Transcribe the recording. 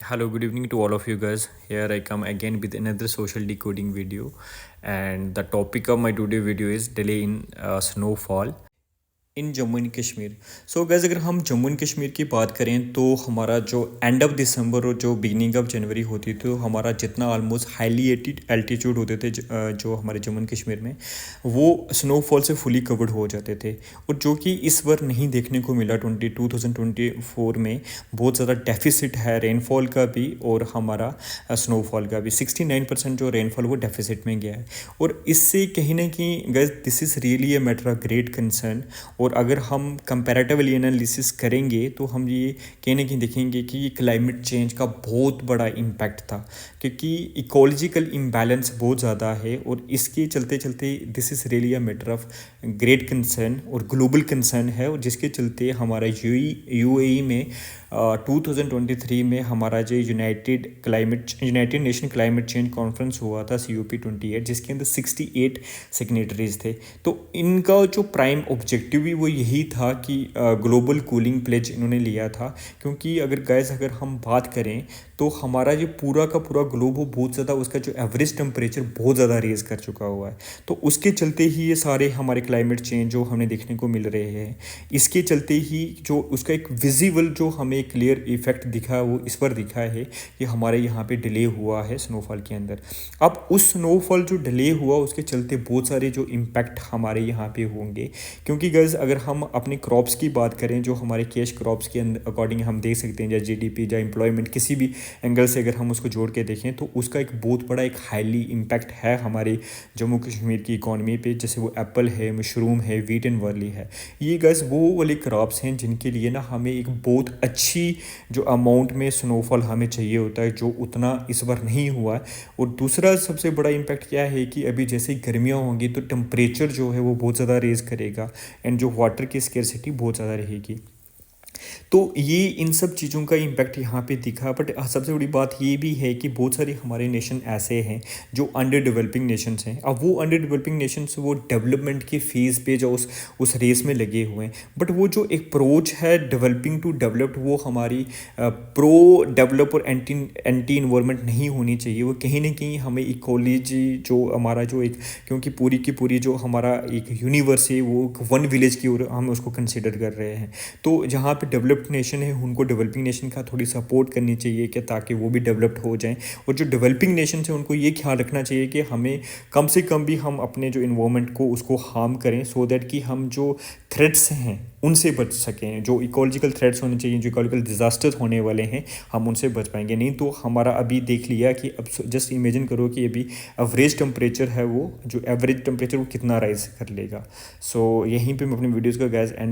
Hello, good evening to all of you guys. Here I come again with another social decoding video, and the topic of my today video is delay in snowfall in Jammu and Kashmir. So gas अगर हम Jammu and Kashmir की बात करें तो हमारा जो end of December और जो बिगनिंग ऑफ जनवरी होती थी तो हमारा जितना ऑलमोस्ट हाईली एल्टीट्यूड होते थे जो हमारे जम्मू एंड कश्मीर में वो स्नोफॉल से फुली कवर्ड हो जाते थे, और जो कि इस बार नहीं देखने को मिला। 2024 में बहुत ज़्यादा डेफिसिट है रेनफॉल का भी और हमारा स्नोफॉल का भी। 69% जो रेनफॉल वो डेफिसिट में गया है, और इससे कहीं ना कहीं gas this is really a matter of great concern. और अगर हम कंपैरेटिवली एनालिसिस करेंगे तो हम ये कहने की देखेंगे कि ये क्लाइमेट चेंज का बहुत बड़ा इम्पैक्ट था, क्योंकि इकोलॉजिकल इम्बैलेंस बहुत ज़्यादा है, और इसके चलते चलते this is really a matter of great concern और ग्लोबल कंसर्न है। और जिसके चलते हमारा यूएई में 2023 में हमारा जो United nation climate change conference हुआ था COP28, जिसके अंदर 68 सिग्नेटरीज थे। तो इनका जो प्राइम ऑब्जेक्टिव भी वो यही था कि ग्लोबल कूलिंग प्लेज इन्होंने लिया था, क्योंकि अगर हम बात करें तो हमारा जो पूरा का पूरा ग्लोब हो बहुत ज़्यादा उसका जो एवरेज टेम्परेचर बहुत ज़्यादा रेज कर चुका हुआ है। तो उसके चलते ही ये सारे हमारे क्लाइमेट चेंज जो हमें देखने को मिल रहे हैं, इसके चलते ही जो उसका एक विजिबल जो हमें क्लियर इफेक्ट दिखा वो इस पर दिखा है कि हमारे यहाँ पे डिले हुआ है स्नोफॉल के अंदर। अब उस स्नोफॉल जो डिले हुआ उसके चलते बहुत सारे जो इम्पैक्ट हमारे यहाँ पे होंगे, क्योंकि गैस अगर हम अपने क्रॉप्स की बात करें जो हमारे कैश क्रॉप्स के अकॉर्डिंग हम देख सकते हैं, या GDP या एम्प्लॉयमेंट किसी भी एंगल से अगर हम उसको जोड़ के देखें तो उसका एक बहुत बड़ा एक हाईली इम्पैक्ट है हमारे जम्मू कश्मीर की इकॉनमी पे। जैसे वो एप्पल है, मशरूम है, वीट एंड बार्ली है, ये गैस वो वाले क्रॉप्स हैं जिनके लिए ना हमें एक बहुत अच्छी जो अमाउंट में स्नोफॉल हमें चाहिए होता है, जो उतना इस बार नहीं हुआ। और दूसरा सबसे बड़ा इम्पैक्ट क्या है कि अभी जैसे गर्मियाँ होंगी तो टेम्परेचर जो है वो बहुत ज़्यादा रेज़ करेगा, एंड जो वाटर की स्केर्सिटी बहुत ज़्यादा रहेगी। तो ये इन सब चीज़ों का इम्पैक्ट यहाँ पे दिखा। बट सबसे बड़ी बात ये भी है कि बहुत सारे हमारे नेशन ऐसे हैं जो अंडर डेवलपिंग नेशंस हैं। अब वो अंडर डेवलपिंग नेशंस वो डेवलपमेंट के फेज़ पे जो उस रेस में लगे हुए हैं, बट वो जो अप्रोच है डेवलपिंग टू डेवलप्ड वो हमारी प्रो डेवलप और एंटी इन्वायरमेंट नहीं होनी चाहिए। वो कहीं ना कहीं हमें इकोलॉजी जो हमारा जो एक, क्योंकि पूरी की पूरी जो हमारा एक यूनिवर्स है वो वन विलेज की ओर हम उसको कंसिडर कर रहे हैं। तो जहाँ पे डेवलप्ड नेशन है उनको डेवलपिंग नेशन का थोड़ी सपोर्ट करनी चाहिए कि ताकि वो भी डेवलप्ड हो जाएं। और जो डेवलपिंग नेशन है उनको ये ख्याल रखना चाहिए कि हमें कम से कम भी हम अपने जो इन्वायरमेंट को उसको हार्म करें, सो दैट कि हम जो थ्रेट्स हैं उनसे बच सकें। जो इकोलॉजिकल थ्रेट्स होने चाहिए, जो इकोलॉजिकल डिजास्टर्स होने वाले हैं, हम उनसे बच पाएंगे। नहीं तो हमारा अभी देख लिया कि अब जस्ट इमेजिन करो कि अभी एवरेज टेम्परेचर है वो जो एवरेज टेम्परेचर वो कितना राइज कर लेगा। सो यहीं पे मैं अपनी वीडियोज़ का गैस एंड